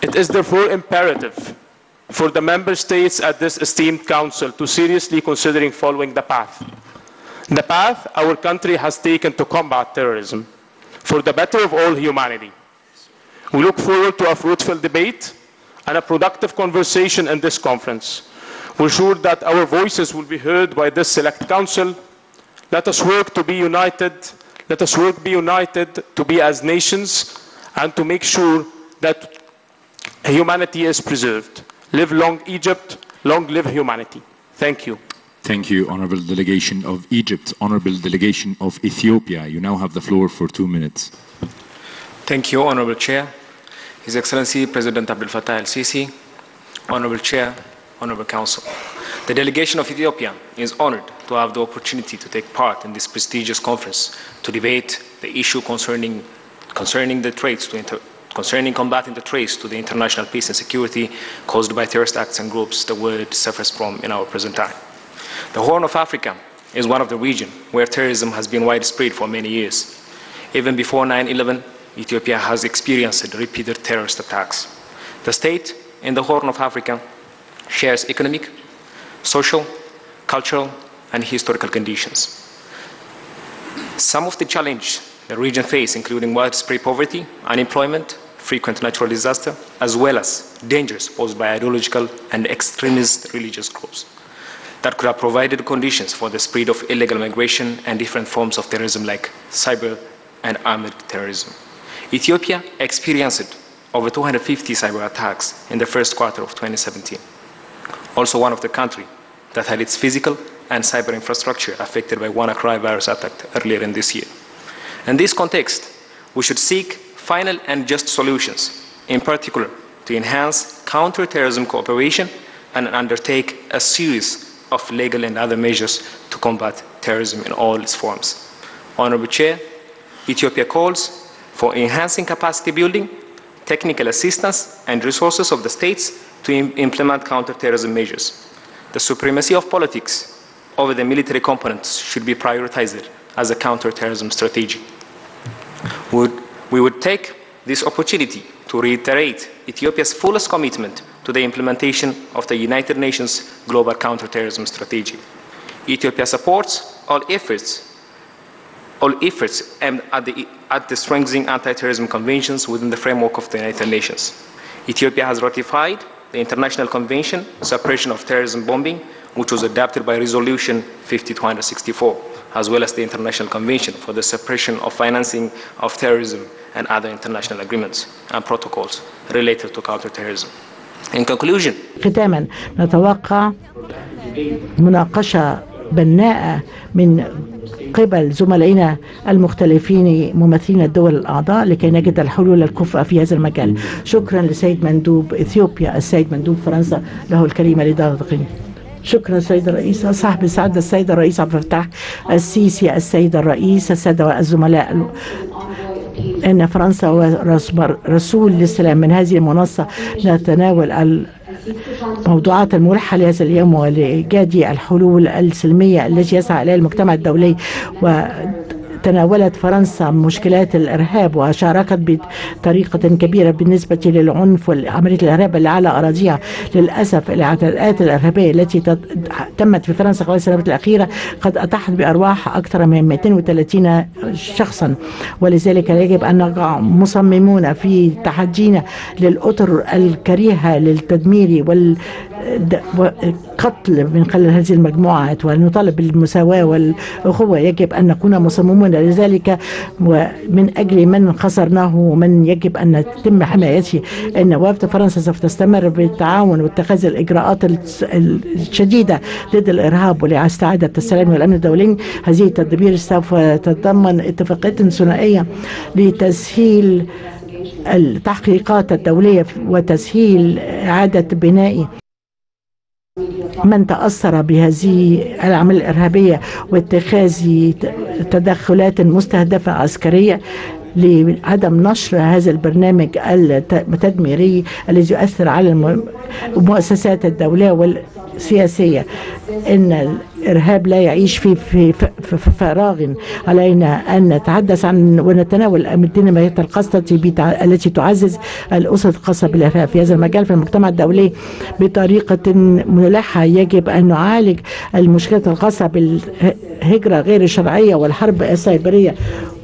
It is therefore imperative for the member states at this esteemed council to seriously considering following the path. The path our country has taken to combat terrorism for the better of all humanity. We look forward to a fruitful debate and a productive conversation in this conference. We're sure that our voices will be heard by this select council. Let us work to be united. Let us work be united to be as nations and to make sure that humanity is preserved. Live long Egypt, long live humanity. Thank you. Thank you, Honorable Delegation of Egypt. Honorable Delegation of Ethiopia, you now have the floor for 2 minutes. Thank you, Honorable Chair. His Excellency President Al-Fatah Al-Sisi, Honorable Chair, Honorable Council. The delegation of Ethiopia is honored to have the opportunity to take part in this prestigious conference to debate the issue concerning combating the threats to the international peace and security caused by terrorist acts and groups the world suffers from in our present time. The Horn of Africa is one of the regions where terrorism has been widespread for many years. Even before 9/11, Ethiopia has experienced repeated terrorist attacks. The state in the Horn of Africa shares economic, social, cultural, and historical conditions. Some of the challenges the region faces, including widespread poverty, unemployment, frequent natural disaster, as well as dangers posed by ideological and extremist religious groups that could have provided conditions for the spread of illegal migration and different forms of terrorism like cyber and armed terrorism. Ethiopia experienced over 250 cyber attacks in the first quarter of 2017. Also one of the countries that had its physical and cyber infrastructure affected by WannaCry virus attack earlier in this year. In this context, we should seek final and just solutions, in particular to enhance counter-terrorism cooperation and undertake a series of legal and other measures to combat terrorism in all its forms. Honorable Chair, Ethiopia calls for enhancing capacity building, technical assistance, and resources of the states to implement counter-terrorism measures. The supremacy of politics over the military components should be prioritized as a counter-terrorism strategy. We would take this opportunity to reiterate Ethiopia's fullest commitment to the implementation of the United Nations Global Counterterrorism Strategy. Ethiopia supports all efforts aimed at the strengthening anti-terrorism conventions within the framework of the United Nations. Ethiopia has ratified the International Convention on Suppression of Terrorism Bombing, which was adopted by Resolution 5264, as well as the International Convention for the Suppression of Financing of Terrorism and other international agreements and protocols related to counterterrorism. In conclusion, ختاما نتوقع مناقشة بناءة من قبل زملائنا المختلفين ممثلين الدول الأعضاء لكي نجد الحلول الكفء في هذا المجال. شكرا لسيد مندوب إثيوبيا السيد مندوب فرنسا له الكلمة لضغط. شكرا سيد الرئيس. صاحب السعادة السيد الرئيس عبد الفتاح السيسي السيد الرئيس السادة الزملاء، إن فرنسا ورسول للسلام من هذه المنصة نتناول الموضوعات الملحة لهذا اليوم ولإيجاد الحلول السلمية التي يسعى إليها المجتمع الدولي. تناولت فرنسا مشكلات الإرهاب وشاركت بطريقة كبيرة بالنسبة للعنف والعملية الإرهاب اللي على أراضيها. للأسف العمليات الإرهابية التي تمت في فرنسا خلال السنوات الأخيرة قد أتاحت بأرواح أكثر من 230 شخصا، ولذلك يجب أن نقع مصممون في تحدينا للأطر الكريهة للتدمير والقتل من خلال هذه المجموعات، ونطالب بالمساواة والأخوة. يجب أن نكون مصممون لذلك، ومن أجل من خسرناه ومن يجب أن تتم حمايته. إن وفد فرنسا سوف تستمر بالتعاون واتخاذ الإجراءات الشديدة ضد الإرهاب ولاستعادة السلام والأمن الدولي. هذه التدابير سوف تتضمن اتفاقيات ثنائية لتسهيل التحقيقات الدولية وتسهيل إعادة بناء من تأثر بهذه العملية الإرهابية واتخاذ تدخلات مستهدفة عسكرية لعدم نشر هذا البرنامج التدميري الذي يؤثر على المؤسسات الدولية والسياسية. إن إرهاب لا يعيش في فراغ. علينا أن نتحدث عن ونتناول الديناميات الخاصة التي تعزز الأسر الخاصة بالإرهاب في هذا المجال. في المجتمع الدولي بطريقة ملحة يجب أن نعالج المشكلات الخاصة بالهجرة غير الشرعية والحرب السيبرية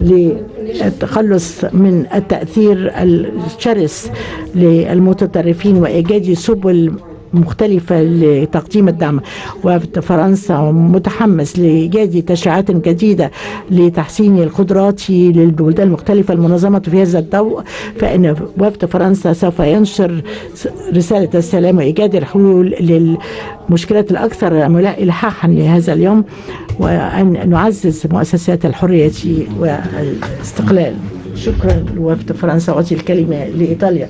للتخلص من التأثير الشرس للمتطرفين وإيجاد سبل مختلفة لتقديم الدعم. وفد فرنسا متحمس لإيجاد تشريعات جديدة لتحسين القدرات للبلدان المختلفة المنظمة في هذا الضوء، فإن وفد فرنسا سوف ينشر رسالة السلام وإيجاد الحلول للمشكلات الأكثر إلحاحا لهذا اليوم، وأن نعزز مؤسسات الحرية والاستقلال. شكرا لوفد فرنسا. وأعطي الكلمة لإيطاليا.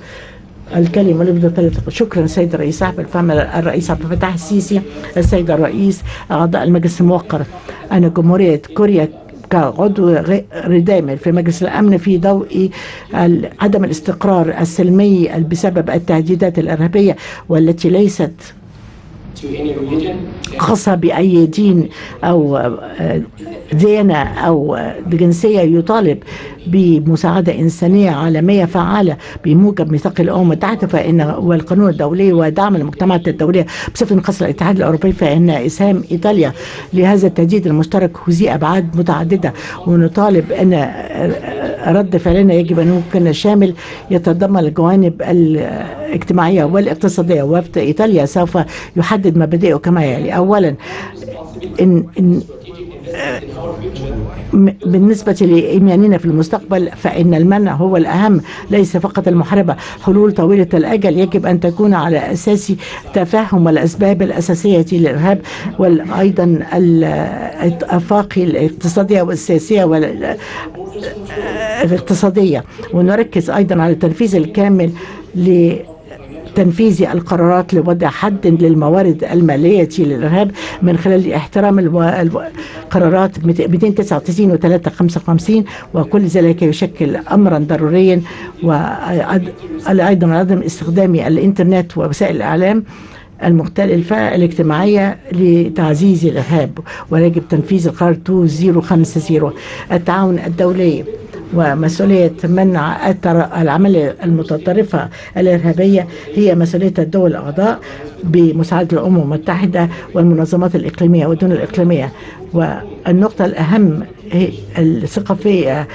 الكلمة لبدأ. شكرا سيد الرئيس. صاحب الفهم الرئيس عبد الفتاح السيسي، السيد الرئيس، أعضاء المجلس الموقر. أنا جمهورية كوريا كعضو دائم في مجلس الأمن في ضوء عدم الاستقرار السلمي بسبب التهديدات الإرهابية والتي ليست خاصة بأي دين أو ديانة أو جنسية، يطالب بمساعدة إنسانية عالمية فعالة بموجب ميثاق الأمم المتحدة فإن والقانون الدولي ودعم المجتمعات الدولية بصفة خاصة الاتحاد الأوروبي، فإن إسهام إيطاليا لهذا التهديد المشترك ذي أبعاد متعددة. ونطالب أن رد فعلنا يجب أن يكون شامل يتضمن الجوانب الاجتماعية والاقتصادية. وفد إيطاليا سوف يحدد مبادئه كما يلي. أولا، بالنسبة لإيماننا في المستقبل فإن المنع هو الأهم، ليس فقط المحاربة. حلول طويلة الأجل يجب أن تكون على أساس تفهم الأسباب الأساسية للإرهاب، وأيضا الآفاق الاقتصادية والسياسية والاقتصادية. ونركز أيضا على التنفيذ الكامل تنفيذ القرارات لوضع حد للموارد المالية للإرهاب من خلال احترام القرارات 299 و 355، وكل ذلك يشكل أمرا ضروريا. وأيضا عدم استخدام الإنترنت ووسائل الإعلام المختلفة الاجتماعية لتعزيز الإرهاب، ويجب تنفيذ القرار 2050. التعاون الدولي ومسؤولية منع العملية المتطرفة الإرهابية هي مسؤولية الدول الأعضاء بمساعدة الأمم المتحدة والمنظمات الإقليمية والدول الإقليمية. والنقطة الأهم هي الثقافية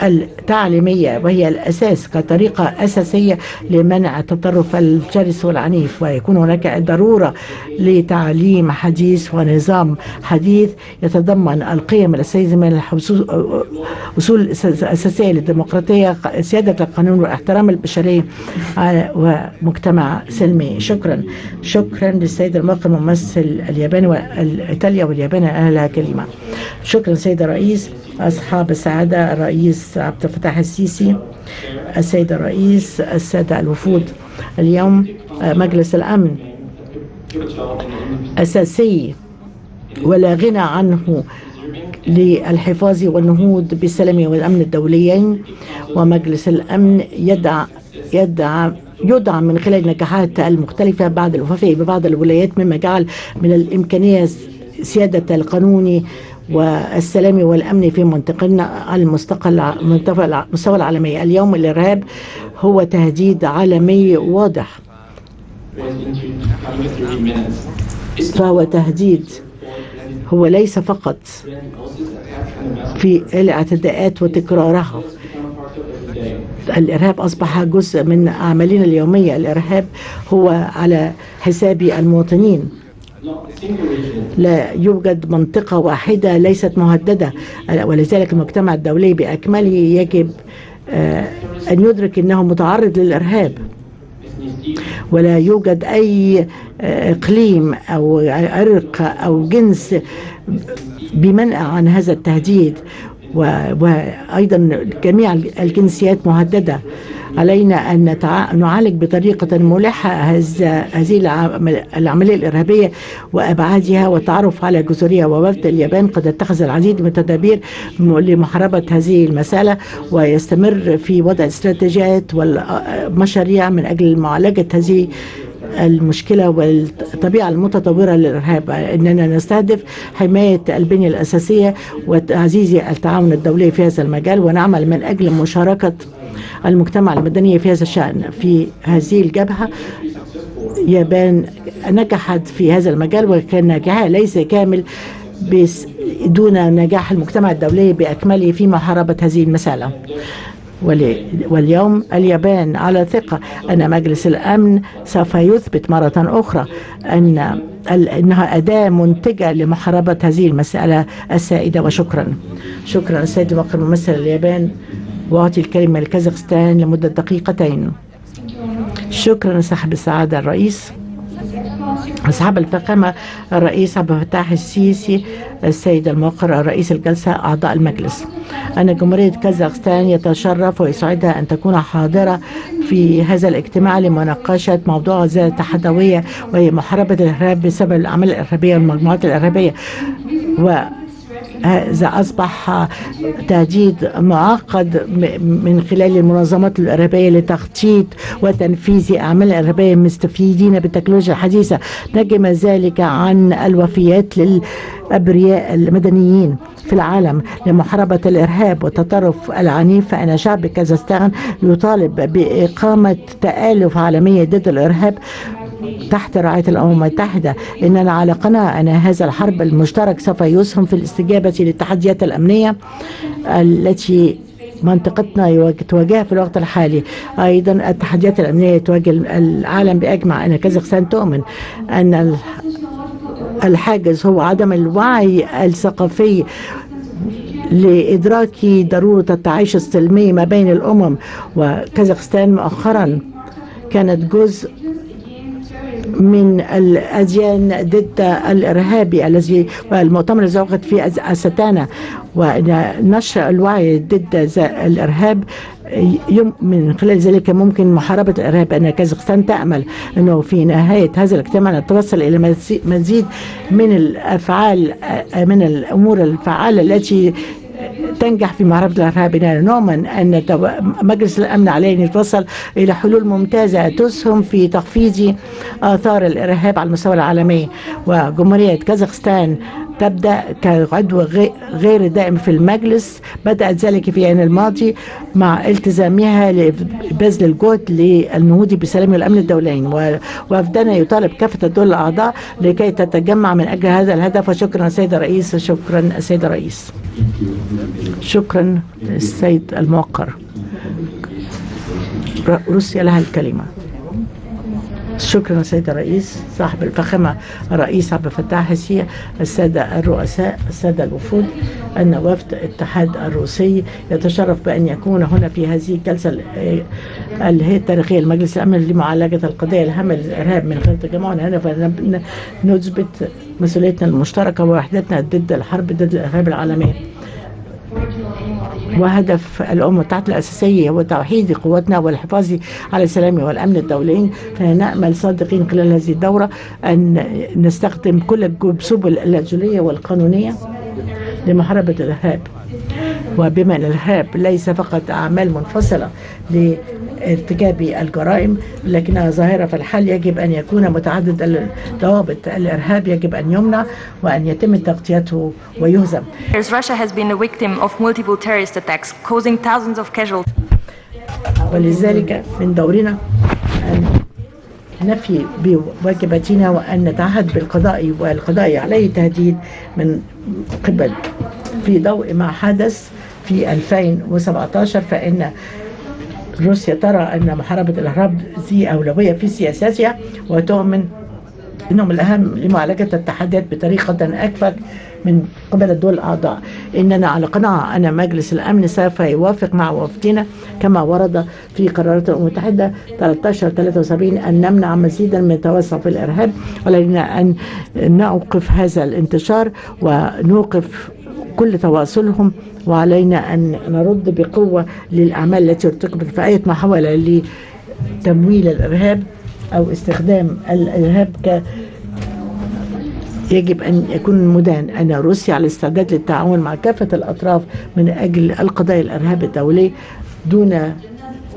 والتعليمية، وهي الأساس كطريقة أساسية لمنع التطرف الشرس والعنيف. ويكون هناك ضرورة لتعليم حديث ونظام حديث يتضمن القيم الأساسية من الأصول الأساسية للديمقراطية، سيادة القانون واحترام البشرية ومجتمع سلمي. شكرا للسيد الموقر ممثل اليابان وإيطاليا واليابان. أهلا كلمة. شكرا سيد الرئيس. أصحاب السعادة الرئيس عبد الفتاح السيسي، السيد الرئيس، السادة الوفود، اليوم مجلس الأمن أساسي ولا غنى عنه للحفاظ والنهوض بالسلام والأمن الدوليين. ومجلس الأمن يدعم من خلال النجاحات المختلفة بعد الوفاء ببعض الولايات، مما جعل من الإمكانية سيادة القانون والسلام والأمن في منطقتنا على المستوى العالمي. اليوم الإرهاب هو تهديد عالمي واضح، فهو تهديد هو ليس فقط في الاعتداءات وتكرارها. الإرهاب أصبح جزء من أعمالنا اليومية. الإرهاب هو على حساب المواطنين. لا يوجد منطقة واحدة ليست مهددة، ولذلك المجتمع الدولي بأكمله يجب أن يدرك أنه متعرض للإرهاب، ولا يوجد أي إقليم أو عرق أو جنس بمنع عن هذا التهديد، وأيضا جميع الجنسيات مهددة. علينا أن نعالج بطريقة ملحة هذه العملية الإرهابية وأبعادها والتعرف على جذورها. ووفد اليابان قد اتخذ العديد من التدابير لمحاربة هذه المسألة، ويستمر في وضع استراتيجيات والمشاريع من أجل معالجة هذه المشكلة والطبيعة المتطورة للإرهاب، أننا نستهدف حماية البنية الأساسية وتعزيز التعاون الدولي في هذا المجال، ونعمل من أجل مشاركة المجتمع المدني في هذا الشأن. في هذه الجبهة اليابان نجحت في هذا المجال، وكان نجاحها ليس كامل دون نجاح المجتمع الدولي بأكمله في محاربة هذه المسألة. واليوم اليابان على ثقة أن مجلس الأمن سوف يثبت مرة أخرى أنها أداة منتجة لمحاربة هذه المسألة السائدة. وشكرا. شكرا السيد الموقر ممثل اليابان، وأعطي الكلمة لكازاخستان لمدة دقيقتين. شكرا صاحب السعادة الرئيس، أصحاب الفخامة الرئيس عبد الفتاح السيسي، السيد الموقر رئيس الجلسة، أعضاء المجلس. أن جمهورية كازاخستان يتشرف ويسعدها أن تكون حاضرة في هذا الاجتماع لمناقشة موضوع ذات حدوية، وهي محاربة الإرهاب بسبب الأعمال الإرهابية والمجموعات الإرهابية. هذا أصبح تهديد معقد من خلال المنظمات الإرهابية لتخطيط وتنفيذ أعمال إرهابية مستفيدين بالتكنولوجيا الحديثة. نجم ذلك عن الوفيات للأبرياء المدنيين في العالم لمحاربة الإرهاب والتطرف العنيف. فإن شعب كازاخستان يطالب بإقامة تآلف عالمية ضد الإرهاب تحت رعاية الأمم المتحدة. إننا على قناعة أن هذا الحرب المشترك سوف يسهم في الاستجابة للتحديات الأمنية التي منطقتنا تواجهها في الوقت الحالي. أيضا التحديات الأمنية تواجه العالم بأجمع. أن كازاخستان تؤمن أن الحاجز هو عدم الوعي الثقافي لإدراك ضرورة التعايش السلمي ما بين الأمم. وكازاخستان مؤخرا كانت جزء من الأديان ضد الإرهابي الذي والمؤتمر الذي عقد في أستانا، ونشر الوعي ضد الإرهاب من خلال ذلك ممكن محاربة الإرهاب. أن كازاخستان تأمل أنه في نهاية هذا الاجتماع نتوصل إلى مزيد من الأفعال، من الأمور الفعالة التي تنجح في محاربة الإرهاب. نؤمن أن مجلس الأمن عليه أن يتوصل إلى حلول ممتازة تسهم في تخفيض آثار الإرهاب على المستوى العالمي. وجمهورية كازاخستان تبدأ كعضو غير دائم في المجلس، بدأت ذلك في العام الماضي مع التزامها لبذل الجهد للنهوض بسلام والأمن الدوليين. وفدنا يطالب كافة الدول الأعضاء لكي تتجمع من أجل هذا الهدف. وشكرا السيد الرئيس. شكرا السيد الرئيس. شكرا السيد الموقر. روسيا لها الكلمة. شكرا السيد الرئيس، صاحب الفخامة الرئيس عبد الفتاح السيسي، السادة الرؤساء، السادة الوفود. أن وفد الاتحاد الروسي يتشرف بأن يكون هنا في هذه الجلسة التاريخية لمجلس الأمن لمعالجة القضية الهامة للإرهاب. من خلال تجمعنا هنا فنثبت مسؤوليتنا المشتركة ووحدتنا ضد الحرب ضد الإرهاب العالمية. وهدف الأمم المتحدة الأساسية هو توحيد قواتنا والحفاظ على السلام والأمن الدوليين. فنأمل صادقين خلال هذه الدورة أن نستخدم كل السبل الجلية والقانونية لمحاربة الإرهاب. وبما أن الإرهاب ليس فقط أعمال منفصلة لارتكاب الجرائم، لكنها ظاهرة في الحال يجب أن يكون متعدد ضوابط. الإرهاب يجب أن يمنع وأن يتم تغطيته ويهزم. Russia has been a victim of multiple terrorist attacks, causing thousands of casualties. ولذلك من دورنا أن نفي بواجباتنا وأن نتعهد بالقضاء، والقضاء عليه تهديد من قبل. في ضوء ما حدث في 2017 فإن روسيا ترى أن محاربة الإرهاب ذي أولوية في سياساتها، وتؤمن أنهم الأهم لمعالجة التحديات بطريقة أكفأ من قبل الدول الأعضاء. إننا على قناعة أن مجلس الأمن سوف يوافق مع وفدنا كما ورد في قرارات الأمم المتحدة 1373 أن نمنع مزيدا من التوسع في الإرهاب، ولدينا أن نوقف هذا الانتشار ونوقف كل تواصلهم، وعلينا أن نرد بقوة للأعمال التي ارتكبت في أي محاولة لتمويل الإرهاب أو استخدام الإرهاب يجب أن يكون مدان. أن روسيا على استعداد للتعاون مع كافة الأطراف من أجل القضاء الإرهاب الدولي دون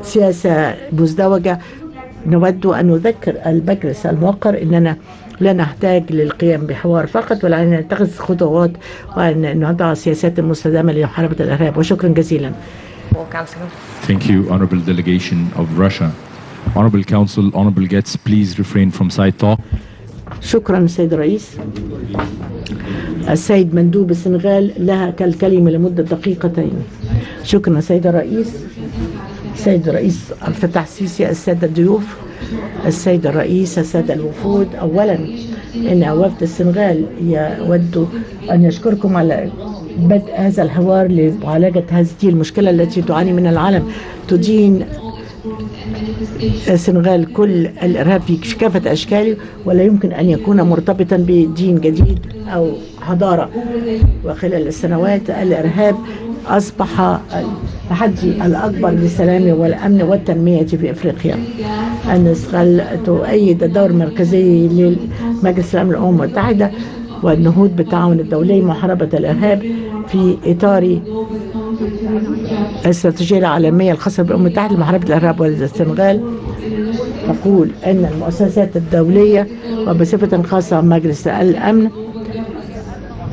سياسة مزدوجة نود أن نذكر المجلس الموقر أننا لا نحتاج للقيام بحوار فقط، ولكن نتخذ خطوات وأن نضع سياسات مستدامة لمحاربة الإرهاب. وشكرا جزيلا. Thank you, Honorable Delegation of Russia. Honorable Council, Honorable guests, please refrain from side talk. شكرا سيد الرئيس. السيد مندوب السنغال لها الكلمة لمدة دقيقتين. شكرا سيد الرئيس. السيد الرئيس الفتاح السيسي، السادة الضيوف، السيد الرئيس، السادة الوفود، أولا إن وفد السنغال يود أن يشكركم على بدء هذا الحوار لمعالجة هذه المشكلة التي تعاني منها العالم. تدين السنغال كل الإرهاب في كافة أشكاله، ولا يمكن أن يكون مرتبطا بدين جديد أو حضارة. وخلال السنوات الإرهاب أصبح التحدي الأكبر للسلام والأمن والتنمية في إفريقيا. السنغال تؤيد الدور المركزي لمجلس الأمن للأمم المتحدة والنهوض بالتعاون الدولي محاربة الإرهاب في إطار الاستراتيجية العالمية الخاصة بالأمم المتحدة لمحاربة الإرهاب. والسنغال تقول أن المؤسسات الدولية وبصفة خاصة مجلس الأمن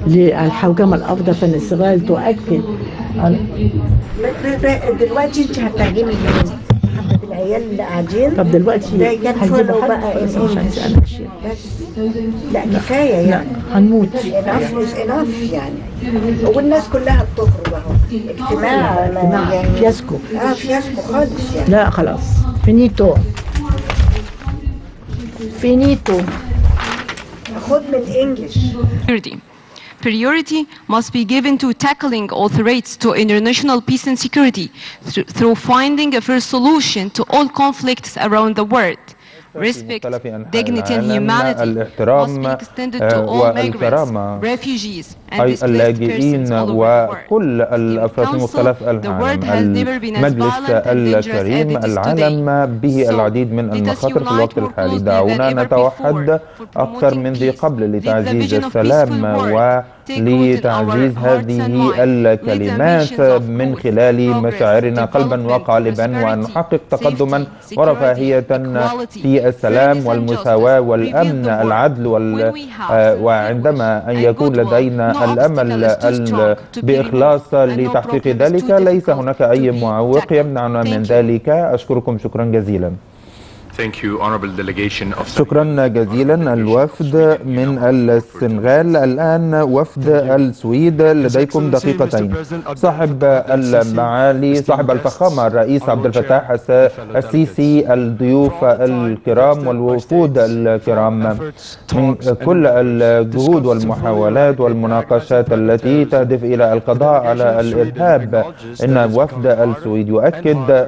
للحوكمة الأفضل، فإن السنغال تؤكد دلوقتي انت هتعجبي حبة العيال اللي قاعدين. طب دلوقتي هنجيبوا بقى بس لا كفايه يعني هنموت. اناف يعني، والناس كلها بتخرج اهو. اجتماع يعني فياسكو. فياسكو خالص يعني. لا خلاص، فينيتو فينيتو. خد من الانجليش. Priority must be given to tackling all threats to international peace and security through finding a fair solution to all conflicts around the world. Respect, dignity and humanity must be extended to all migrants, refugees and displaced persons all over the world. وكل الأفراد المختلف العالم. المجلس الكريم، العالم به العديد من المخاطر في الوقت الحالي. دعونا نتوحد أكثر من ذي قبل لتعزيز السلام ولتعزيز هذه الكلمات من خلال مشاعرنا قلبا وقالبا، وأن نحقق تقدما ورفاهية في السلام والمساواة والأمن العدل وعندما أن يكون لدينا الأمل بإخلاص لتحقيق ذلك ليس هناك أي معوق يمنعنا من ذلك. أشكركم شكرا جزيلا. شكرا جزيلا الوفد من السنغال. الآن وفد السويد، لديكم دقيقتين. صاحب المعالي، صاحب الفخامة الرئيس عبد الفتاح السيسي، الضيوف الكرام والوفود الكرام، من كل الجهود والمحاولات والمناقشات التي تهدف إلى القضاء على الإرهاب، إن وفد السويد يؤكد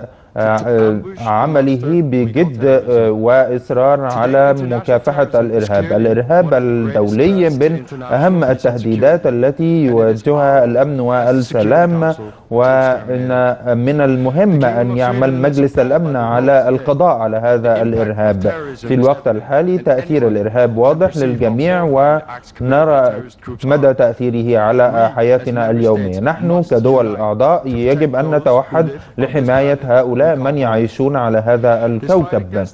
عمله بجد وإصرار على مكافحة الإرهاب. الإرهاب الدولي من أهم التهديدات التي يواجهها الأمن والسلام، وإن من المهم أن يعمل مجلس الأمن على القضاء على هذا الإرهاب. في الوقت الحالي تأثير الإرهاب واضح للجميع ونرى مدى تأثيره على حياتنا اليومية. نحن كدول أعضاء يجب أن نتوحد لحماية هؤلاء من يعيشون على هذا الكوكب.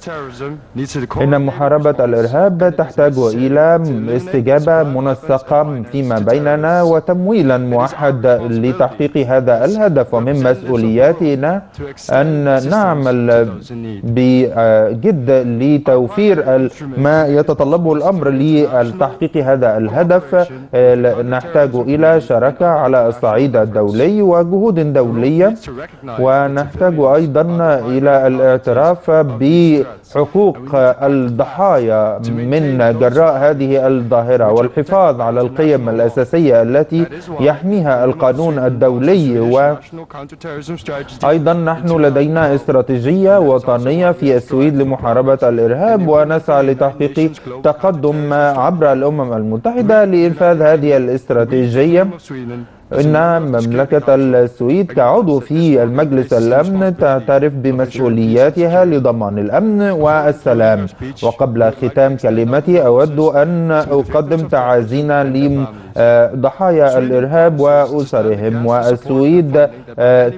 إن محاربة الإرهاب تحتاج إلى استجابة منسقة فيما بيننا وتمويلا موحد لتحقيق هذا الهدف، ومن مسؤولياتنا أن نعمل بجد لتوفير ما يتطلبه الأمر لتحقيق هذا الهدف. نحتاج إلى شراكة على الصعيد الدولي وجهود دولية، ونحتاج أيضا إلى الاعتراف بحقوق الضحايا من جراء هذه الظاهرة، والحفاظ على القيم الأساسية التي يحميها القانون الدولي. وأيضا نحن لدينا استراتيجية وطنية في السويد لمحاربة الإرهاب، ونسعى لتحقيق تقدم عبر الأمم المتحدة لإنفاذ هذه الاستراتيجية إن مملكة السويد كعضو في المجلس الأمن تعترف بمسؤولياتها لضمان الأمن والسلام. وقبل ختام كلمتي أود أن أقدم تعازينا لضحايا الإرهاب وأسرهم، والسويد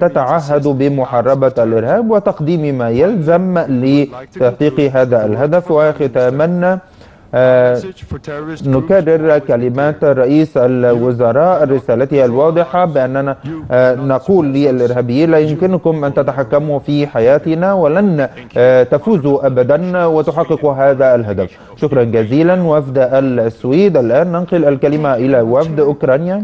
تتعهد بمحاربة الإرهاب وتقديم ما يلزم لتحقيق هذا الهدف. وختاما نكرر كلمات رئيس الوزراء رسالته الواضحة بأننا نقول للإرهابيين لا يمكنكم أن تتحكموا في حياتنا ولن تفوزوا أبدا وتحققوا هذا الهدف. شكرا جزيلا وفد السويد. الآن ننقل الكلمة إلى وفد أوكرانيا.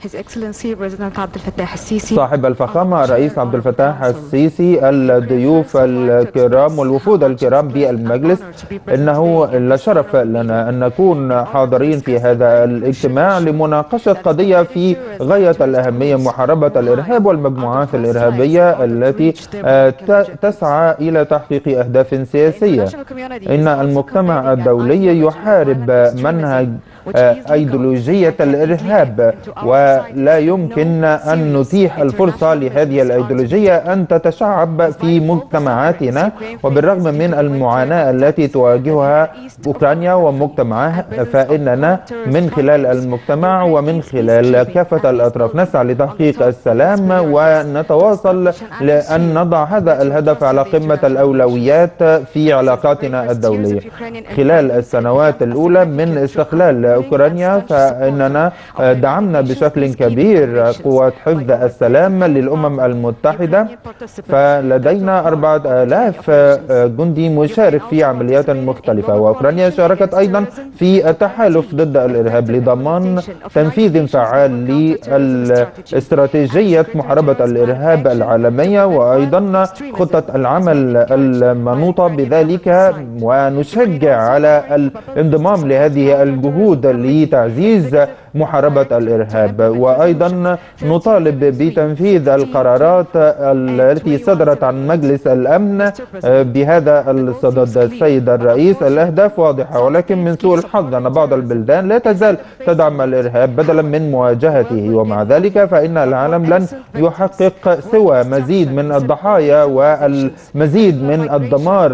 His Excellency President عبد الفتاح السيسي، صاحب الفخامة الرئيس عبد الفتاح السيسي، الضيوف الكرام والوفود الكرام بالمجلس، إنه لشرف لنا أن نكون حاضرين في هذا الاجتماع لمناقشة قضية في غاية الأهمية، محاربة الإرهاب والمجموعات الإرهابية التي تسعى إلى تحقيق أهداف سياسية. إن المجتمع الدولي يحارب منهج أيديولوجية الإرهاب، ولا يمكن أن نتيح الفرصة لهذه الأيديولوجية أن تتشعب في مجتمعاتنا. وبالرغم من المعاناة التي تواجهها أوكرانيا ومجتمعها، فإننا من خلال المجتمع ومن خلال كافة الأطراف نسعى لتحقيق السلام، ونتواصل لأن نضع هذا الهدف على قمة الأولويات في علاقاتنا الدولية. خلال السنوات الأولى من استقلال أوكرانيا فإننا دعمنا بشكل كبير قوات حفظ السلام للأمم المتحدة، فلدينا 4000 جندي مشارك في عمليات مختلفة. وأوكرانيا شاركت أيضا في التحالف ضد الإرهاب لضمان تنفيذ فعال لاستراتيجية محاربة الإرهاب العالمية وأيضا خطة العمل المنوطة بذلك. ونشجع على الانضمام لهذه الجهود لتعزيز محاربة الإرهاب، وأيضا نطالب بتنفيذ القرارات التي صدرت عن مجلس الأمن بهذا الصدد. السيد الرئيس، الأهداف واضحة، ولكن من سوء الحظ أن بعض البلدان لا تزال تدعم الإرهاب بدلا من مواجهته، ومع ذلك فإن العالم لن يحقق سوى مزيد من الضحايا والمزيد من الدمار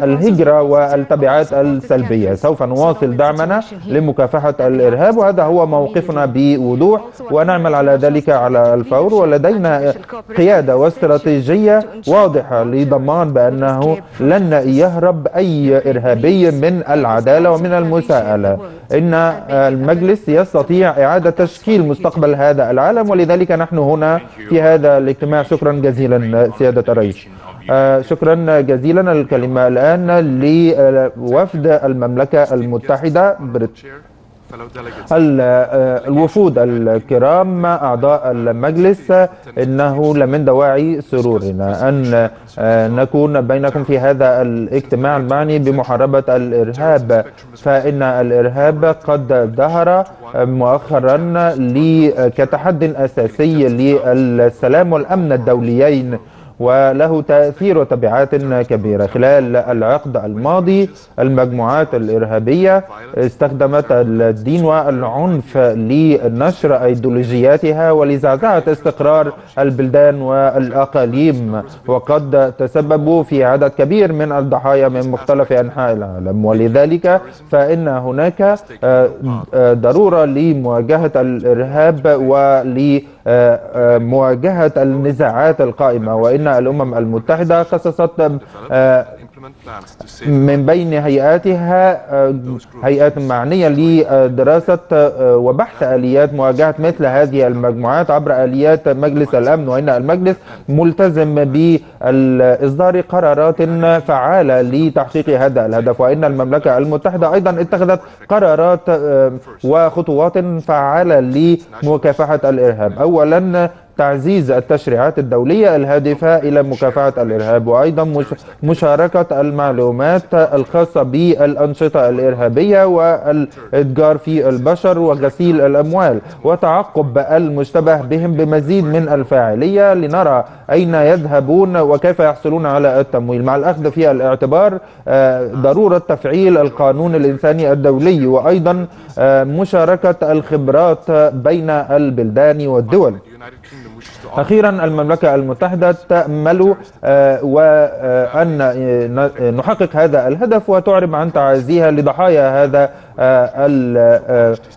والهجرة والتبعات السلبية. سوف نواصل دعمنا لمكافحة الإرهاب، وهذا هو موقفنا بوضوح، ونعمل على ذلك على الفور. ولدينا قيادة واستراتيجية واضحة لضمان بأنه لن يهرب أي إرهابي من العدالة ومن المساءلة. إن المجلس يستطيع إعادة تشكيل مستقبل هذا العالم، ولذلك نحن هنا في هذا الاجتماع. شكرا جزيلا سيادة الرئيس. شكرا جزيلا. الكلمة الآن لوفد المملكة المتحدة. الوفود الكرام أعضاء المجلس، إنه لمن دواعي سرورنا أن نكون بينكم في هذا الاجتماع المعني بمحاربة الإرهاب. فإن الإرهاب قد ظهر مؤخرا كتحد أساسي للسلام والأمن الدوليين، وله تأثير وتبعات كبيرة. خلال العقد الماضي المجموعات الإرهابية استخدمت الدين والعنف لنشر أيديولوجياتها ولزعزعة استقرار البلدان والأقاليم، وقد تسببوا في عدد كبير من الضحايا من مختلف أنحاء العالم. ولذلك فإن هناك ضرورة لمواجهة الإرهاب ولمواجهة النزاعات القائمة. وإن الأمم المتحدة خصصت من بين هيئاتها هيئات معنية لدراسة وبحث آليات مواجهة مثل هذه المجموعات عبر آليات مجلس الأمن. وإن المجلس ملتزم بإصدار قرارات فعالة لتحقيق هذا الهدف. وإن المملكة المتحدة أيضا اتخذت قرارات وخطوات فعالة لمكافحة الإرهاب. أولا تعزيز التشريعات الدولية الهادفة إلى مكافحة الإرهاب، وأيضا مشاركة المعلومات الخاصة بالأنشطة الإرهابية والإتجار في البشر وغسيل الأموال، وتعقب المشتبه بهم بمزيد من الفاعلية لنرى أين يذهبون وكيف يحصلون على التمويل، مع الأخذ في الاعتبار ضرورة تفعيل القانون الإنساني الدولي، وأيضا مشاركة الخبرات بين البلدان والدول. أخيرا المملكة المتحدة تأمل وأن نحقق هذا الهدف وتعرب عن تعازيها لضحايا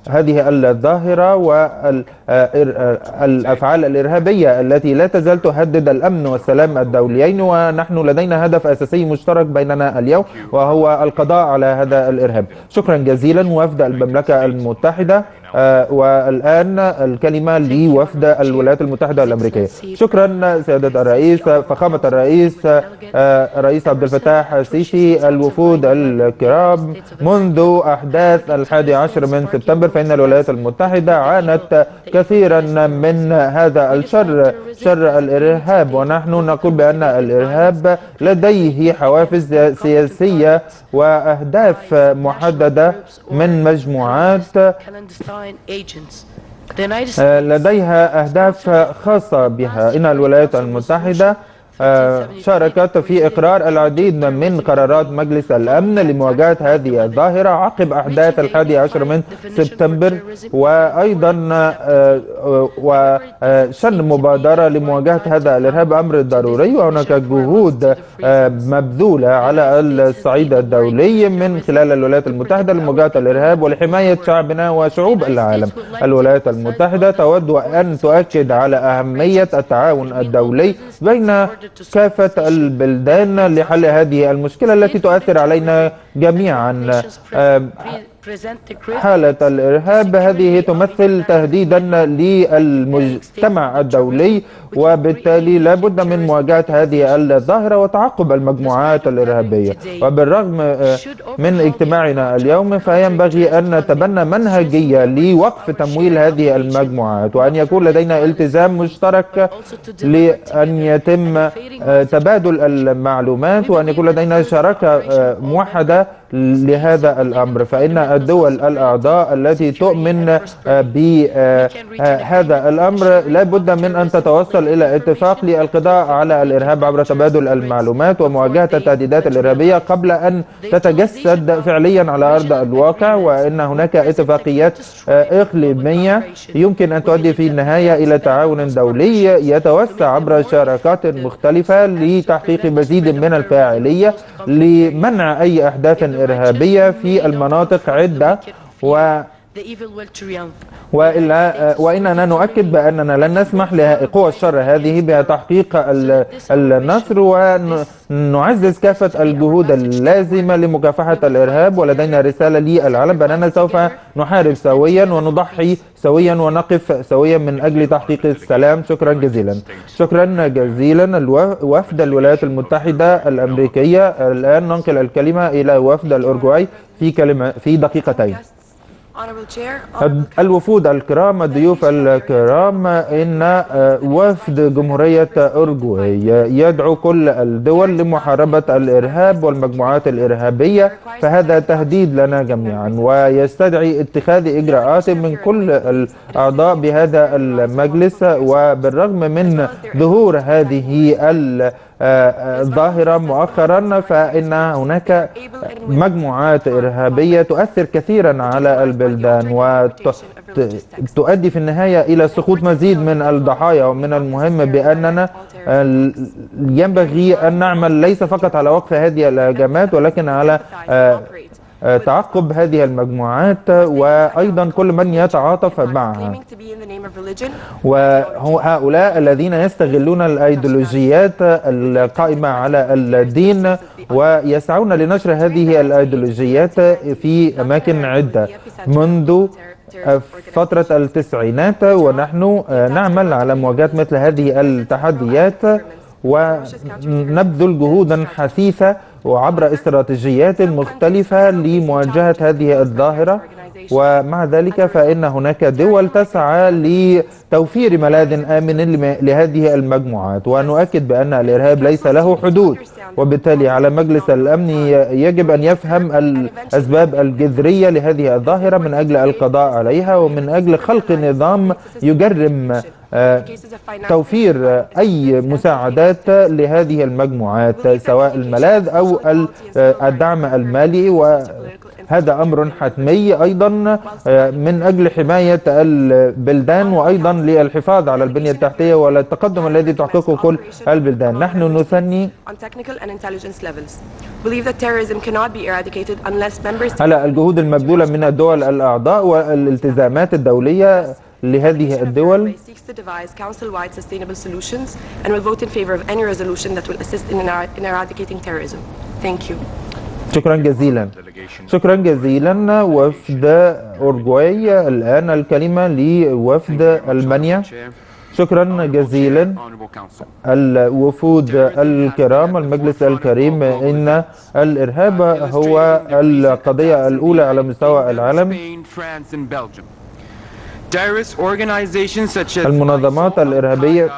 هذه الظاهرة والأفعال الإرهابية التي لا تزال تهدد الأمن والسلام الدوليين، ونحن لدينا هدف أساسي مشترك بيننا اليوم وهو القضاء على هذا الإرهاب. شكرا جزيلا وفد المملكة المتحدة. والآن الكلمة لوفد الولايات المتحدة الأمريكية. شكرا سيادة الرئيس، فخامة الرئيس الرئيس عبد الفتاح السيسي، الوفود الكرام، منذ أحداث 11 من سبتمبر فإن الولايات المتحدة عانت كثيرا من هذا الشر، شر الإرهاب، ونحن نقول بأن الإرهاب لديه حوافز سياسية وأهداف محددة من مجموعات لديها أهداف خاصة بها. إن الولايات المتحدة شاركت في إقرار العديد من قرارات مجلس الأمن لمواجهة هذه الظاهرة عقب أحداث 11 من سبتمبر، وأيضا وشن مبادرة لمواجهة هذا الإرهاب أمر ضروري، وهناك جهود مبذولة على الصعيد الدولي من خلال الولايات المتحدة لمواجهة الإرهاب ولحماية شعبنا وشعوب العالم. الولايات المتحدة تود أن تؤكد على أهمية التعاون الدولي بين كافة البلدان لحل هذه المشكلة التي تؤثر علينا جميعا. حالة الإرهاب هذه تمثل تهديدا للمجتمع الدولي، وبالتالي لا بد من مواجهة هذه الظاهرة وتعقب المجموعات الإرهابية. وبالرغم من اجتماعنا اليوم فينبغي أن نتبنى منهجية لوقف تمويل هذه المجموعات، وأن يكون لدينا التزام مشترك لأن يتم تبادل المعلومات، وأن يكون لدينا شراكة موحدة لهذا الأمر. فإن الدول الأعضاء التي تؤمن بهذا الأمر لا بد من أن تتوصل إلى اتفاق للقضاء على الإرهاب عبر تبادل المعلومات ومواجهة التهديدات الإرهابية قبل أن تتجسد فعليا على أرض الواقع. وإن هناك اتفاقيات إقليمية يمكن أن تؤدي في النهاية إلى تعاون دولي يتوسع عبر شراكات مختلفة لتحقيق مزيد من الفاعلية لمنع أي أحداث إرهابية في المناطق عدة. وإننا نؤكد بأننا لن نسمح لقوى الشر هذه بتحقيق النصر، ونعزز كافة الجهود اللازمة لمكافحة الإرهاب. ولدينا رسالة للعالم بأننا سوف نحارب سويا ونضحي سويا ونقف سويا من أجل تحقيق السلام. شكرا جزيلا. شكرا جزيلا وفد الولايات المتحدة الأمريكية. الآن ننقل الكلمة إلى وفد الأورجواي في دقيقتين. الوفود الكرام، الضيوف الكرام، إن وفد جمهورية أورجواي يدعو كل الدول لمحاربة الإرهاب والمجموعات الإرهابية، فهذا تهديد لنا جميعا ويستدعي اتخاذ إجراءات من كل الأعضاء بهذا المجلس. وبالرغم من ظهور هذه الظاهرة مؤخرا فإن هناك مجموعات إرهابية تؤثر كثيرا على البلدان وتؤدي في النهاية إلى سقوط مزيد من الضحايا. ومن المهم بأننا ينبغي أن نعمل ليس فقط على وقف هذه الهجمات ولكن على تعقب هذه المجموعات وأيضا كل من يتعاطف معها. وهؤلاء الذين يستغلون الأيديولوجيات القائمة على الدين ويسعون لنشر هذه الأيديولوجيات في أماكن عدة منذ فترة التسعينات، ونحن نعمل على مواجهة مثل هذه التحديات ونبذل جهودا حثيثة وعبر استراتيجيات مختلفة لمواجهة هذه الظاهرة. ومع ذلك فإن هناك دول تسعى لتوفير ملاذ آمن لهذه المجموعات، ونؤكد بأن الإرهاب ليس له حدود، وبالتالي على مجلس الأمن يجب أن يفهم الأسباب الجذرية لهذه الظاهرة من أجل القضاء عليها، ومن أجل خلق نظام يجرم توفير أي مساعدات لهذه المجموعات سواء الملاذ أو الدعم المالي. وهذا أمر حتمي أيضا من أجل حماية البلدان، وأيضا للحفاظ على البنية التحتية والتقدم الذي تحققه كل البلدان. نحن نثني على الجهود المبذولة من الدول الأعضاء والالتزامات الدولية لهذه الدول. شكرا جزيلا. شكرا جزيلا. وفد أورجواي. الآن الكلمة لوفد ألمانيا. شكرا جزيلا. الوفود الكرام، المجلس الكريم، إن الإرهاب هو القضية الأولى على مستوى العالم. المنظمات الإرهابية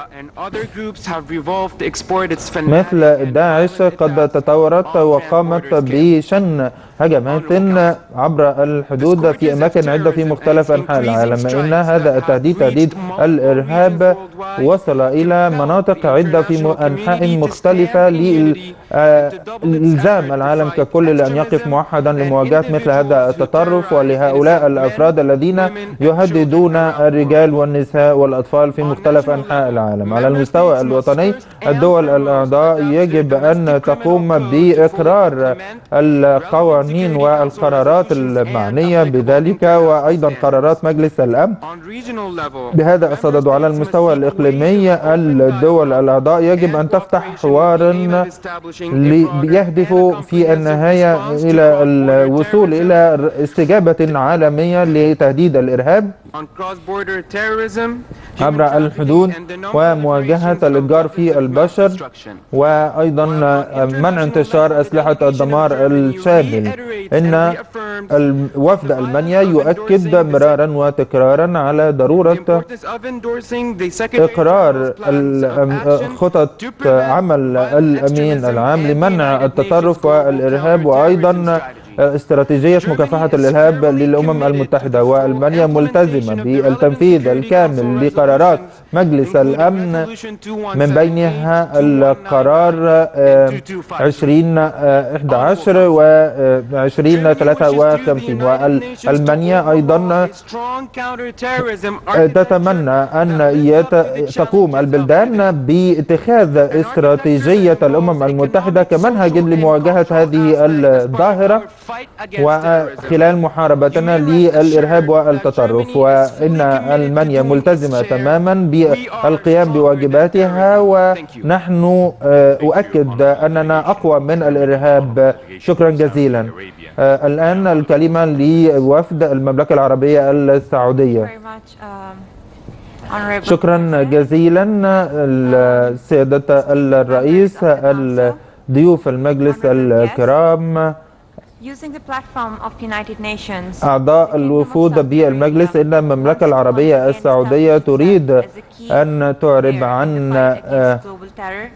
مثل داعش قد تطورت وقامت بشن هجمات عبر الحدود في أماكن عدة في مختلف أنحاء العالم. إن هذا التهديد، تهديد الإرهاب، وصل إلى مناطق عدة في أنحاء مختلفة لإلزام العالم ككل لأن يقف موحدا لمواجهة مثل هذا التطرف ولهؤلاء الأفراد الذين يهددون الرجال والنساء والأطفال في مختلف أنحاء العالم. على المستوى الوطني، الدول الأعضاء يجب أن تقوم بإقرار القوانين والقرارات المعنية بذلك، وأيضا قرارات مجلس الأمن. بهذا الصدد، على المستوى الإقليمي، الدول الأعضاء يجب أن تفتح حوار يهدف في النهاية إلى الوصول إلى استجابة عالمية لتهديد الإرهاب عبر الحدود ومواجهة الإتجار في البشر، وأيضا منع انتشار أسلحة الدمار الشامل. إن وفد ألمانيا يؤكد مرارا وتكرارا على ضرورة إقرار خطط عمل الأمين العام لمنع التطرف والإرهاب، وأيضا استراتيجية مكافحة الإرهاب للأمم المتحدة. وألمانيا ملتزمة بالتنفيذ الكامل لقرارات مجلس الأمن، من بينها القرار 2011 و 2053. وألمانيا أيضا تتمنى أن تقوم البلدان باتخاذ استراتيجية الأمم المتحدة كمنهج لمواجهة هذه الظاهرة وخلال محاربتنا للإرهاب والتطرف. وإن ألمانيا ملتزمة تماما بالقيام بواجباتها، ونحن أؤكد أننا أقوى من الإرهاب. شكرا جزيلا. الآن الكلمة لوفد المملكة العربية السعودية. شكرا جزيلا. سيادة الرئيس، الضيوف المجلس الكرام، أعضاء الوفود بالمجلس، إن المملكة العربية السعودية تريد أن تعرب عن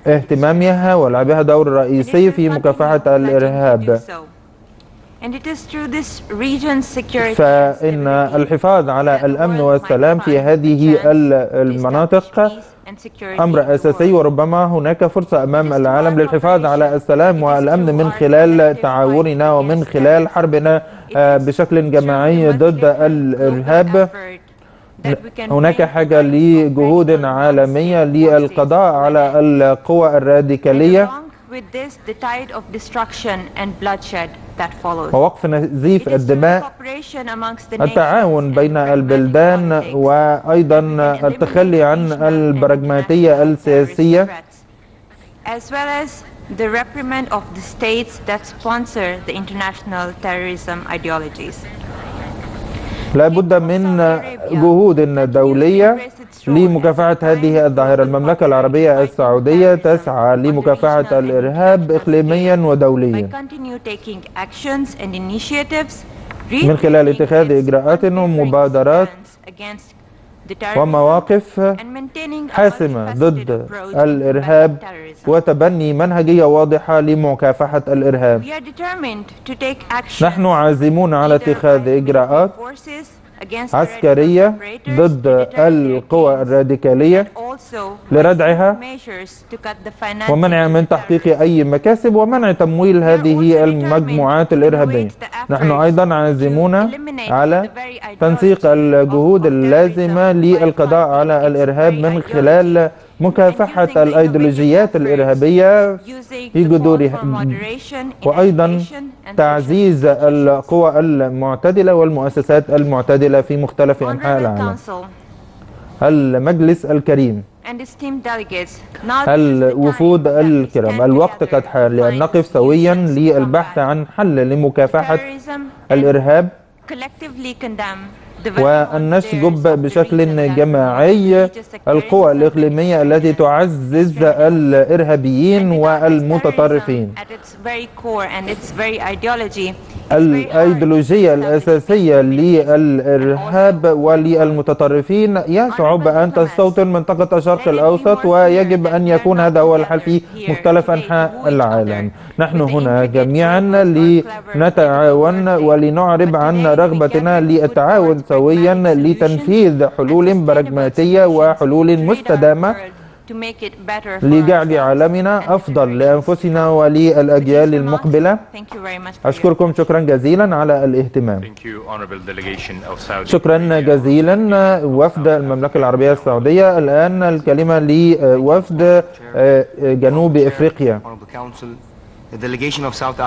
اهتمامها ولعبها دور رئيسي في مكافحة الإرهاب. فإن الحفاظ على الأمن والسلام في هذه المناطق أمر أساسي، وربما هناك فرصة أمام العالم للحفاظ على السلام والأمن من خلال تعاوننا ومن خلال حربنا بشكل جماعي ضد الإرهاب. هناك حاجة لجهود عالمية للقضاء على القوى الراديكالية ووقف نزيف الدماء، التعاون بين البلدان، وأيضا التخلي عن البراغماتية السياسية، لا بد من جهود دولية لمكافحة هذه الظاهرة. المملكة العربية السعودية تسعى لمكافحة الإرهاب إقليميا ودوليا من خلال اتخاذ إجراءات ومبادرات ومواقف حاسمة ضد الإرهاب وتبني منهجية واضحة لمكافحة الإرهاب. نحن عازمون على اتخاذ إجراءات عسكرية ضد القوى الراديكالية لردعها ومنع من تحقيق أي مكاسب ومنع تمويل هذه المجموعات الإرهابية. نحن أيضا عازمون على تنسيق الجهود اللازمة للقضاء على الإرهاب من خلال مكافحة الأيديولوجيات الإرهابية في جذورها، وأيضا تعزيز القوى المعتدلة والمؤسسات المعتدلة في مختلف أنحاء العالم. المجلس الكريم، الوفود الكرام، الوقت قد حان لأن نقف سويا للبحث عن حل لمكافحة الإرهاب وأن نشجب بشكل جماعي القوى الإقليمية التي تعزز الإرهابيين والمتطرفين. الأيديولوجية الأساسية للإرهاب وللمتطرفين يصعب أن تستوطن منطقة الشرق الأوسط، ويجب أن يكون هذا هو الحل في مختلف أنحاء العالم. نحن هنا جميعا لنتعاون ولنعرب عن رغبتنا للتعاون سويا لتنفيذ حلول براغماتية وحلول مستدامة لجعل عالمنا أفضل لأنفسنا وللأجيال المقبلة. أشكركم شكرا جزيلا على الاهتمام. شكرا جزيلا وفد المملكة العربية السعودية. الآن الكلمة لوفد جنوب إفريقيا.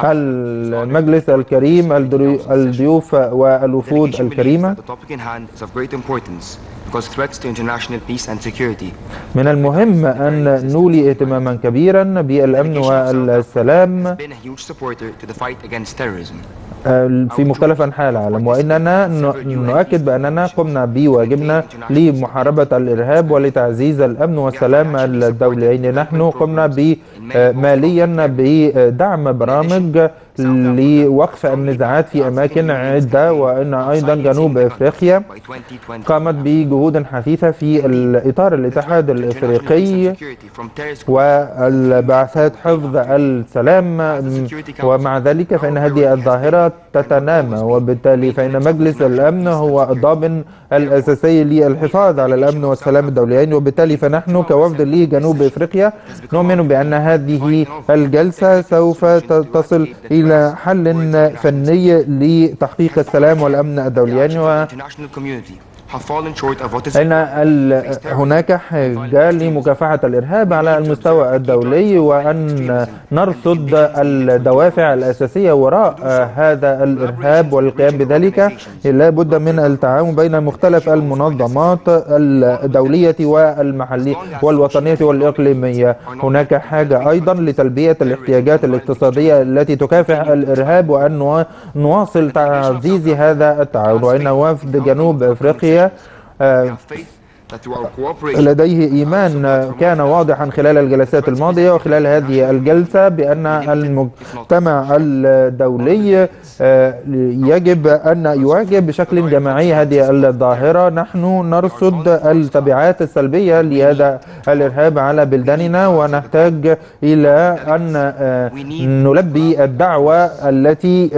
المجلس الكريم، الضيوف والوفود الكريمة، من المهم أن نولي اهتماما كبيرا بالأمن والسلام في مختلف أنحاء العالم، وإننا نؤكد بأننا قمنا بواجبنا لمحاربة الإرهاب ولتعزيز الأمن والسلام الدوليين. نحن قمنا ماليا بدعم برامج لوقف النزاعات في أماكن عدة، وإن أيضا جنوب إفريقيا قامت بجهود حثيثة في الإطار الاتحاد الإفريقي والبعثات حفظ السلام، ومع ذلك فإن هذه الظاهرة تتنامى، وبالتالي فإن مجلس الأمن هو الضامن الأساسي للحفاظ على الأمن والسلام الدوليين. وبالتالي فنحن كوفد لجنوب إفريقيا نؤمن بأن هذه الجلسة سوف تصل إلى حل فني لتحقيق السلام والأمن الدوليين، أن هناك حاجة لمكافحة الإرهاب على المستوى الدولي، وأن نرصد الدوافع الأساسية وراء هذا الإرهاب والقيام بذلك. لا بد من التعاون بين مختلف المنظمات الدولية والمحلية والوطنية والإقليمية. هناك حاجة أيضا لتلبية الاحتياجات الاقتصادية التي تكافح الإرهاب، وأن نواصل تعزيز هذا التعاون. وإن وفد جنوب أفريقيا لديه إيمان كان واضحا خلال الجلسات الماضية وخلال هذه الجلسة بأن المجتمع الدولي يجب أن يواجه بشكل جماعي هذه الظاهرة. نحن نرصد التبعات السلبية لهذا الإرهاب على بلداننا، ونحتاج إلى أن نلبي الدعوة التي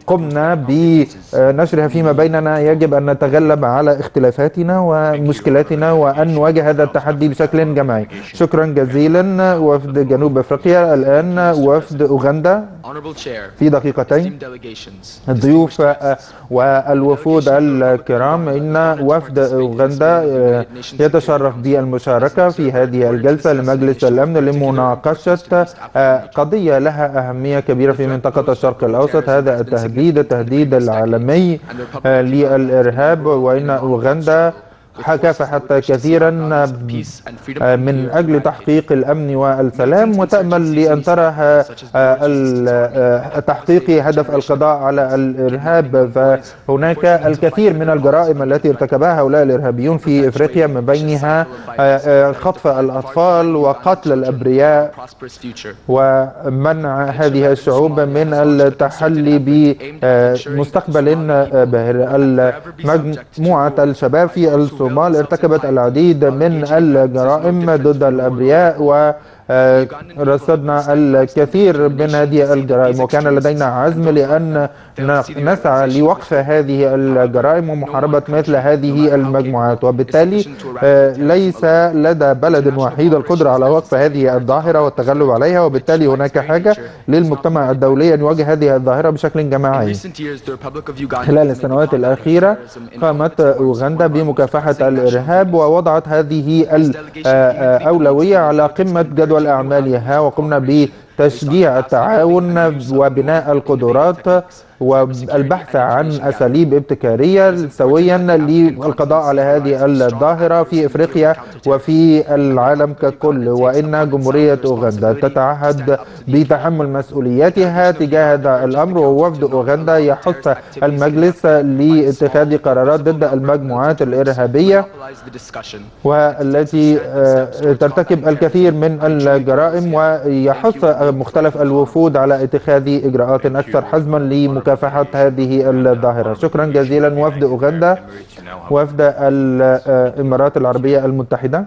قمنا بنشرها فيما بيننا. يجب أن نتغلب على اختلافاتنا ومشكلاتنا وأن نواجه هذا التحدي بشكل جماعي. شكرا جزيلا وفد جنوب أفريقيا. الآن وفد أوغندا في دقيقتين. الضيوف والوفود الكرام، إن وفد أوغندا يتشرف بالمشاركة في هذه الجلسة لمجلس الأمن لمناقشة قضية لها أهمية كبيرة في منطقة الشرق الأوسط، هذا التهديد العالمي للإرهاب. وإن أوغندا كافحت كثيرا من أجل تحقيق الأمن والسلام، وتأمل لأن ترى تحقيق هدف القضاء على الإرهاب. فهناك الكثير من الجرائم التي ارتكبها هؤلاء الإرهابيون في إفريقيا، من بينها خطف الأطفال وقتل الأبرياء ومنع هذه الشعوب من التحلي بمستقبل باهر. مجموعة الشباب في الصومال ارتكبت العديد من الجرائم ضد الأبرياء، ورصدنا الكثير من هذه الجرائم، وكان لدينا عزم لأن نسعى لوقف هذه الجرائم ومحاربة مثل هذه المجموعات. وبالتالي ليس لدى بلد وحيد القدرة على وقف هذه الظاهرة والتغلب عليها، وبالتالي هناك حاجة للمجتمع الدولي أن يواجه هذه الظاهرة بشكل جماعي. خلال السنوات الأخيرة قامت أوغندا بمكافحة الإرهاب ووضعت هذه الأولوية على قمة جدول أعمالها، وقمنا بتشجيع التعاون وبناء القدرات والبحث عن أساليب ابتكارية سويا للقضاء على هذه الظاهرة في إفريقيا وفي العالم ككل. وإن جمهورية أوغندا تتعهد بتحمل مسؤولياتها تجاه هذا الأمر، ووفد أوغندا يحث المجلس لاتخاذ قرارات ضد المجموعات الإرهابية والتي ترتكب الكثير من الجرائم، ويحث مختلف الوفود على اتخاذ إجراءات أكثر حزما لمكافحة هذه الظاهرة. شكرا جزيلا وفد أوغندا، وفد الإمارات العربية المتحدة.